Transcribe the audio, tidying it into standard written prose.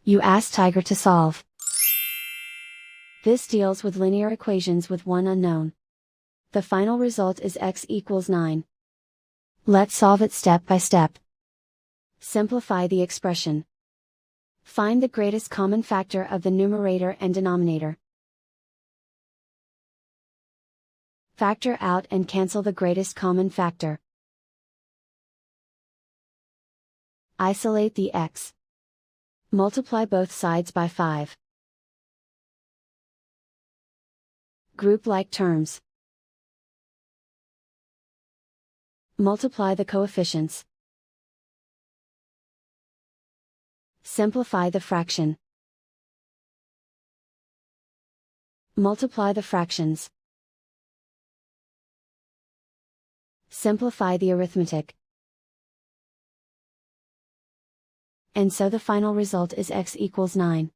You ask Tiger to solve. This deals with linear equations with one unknown. The final result is x equals 9. Let's solve it step by step. Simplify the expression. Find the greatest common factor of the numerator and denominator. Factor out and cancel the greatest common factor. Isolate the x. Multiply both sides by 5. Group like terms. Multiply the coefficients. Simplify the fraction. Multiply the fractions. Simplify the arithmetic. And so the final result is x equals 9.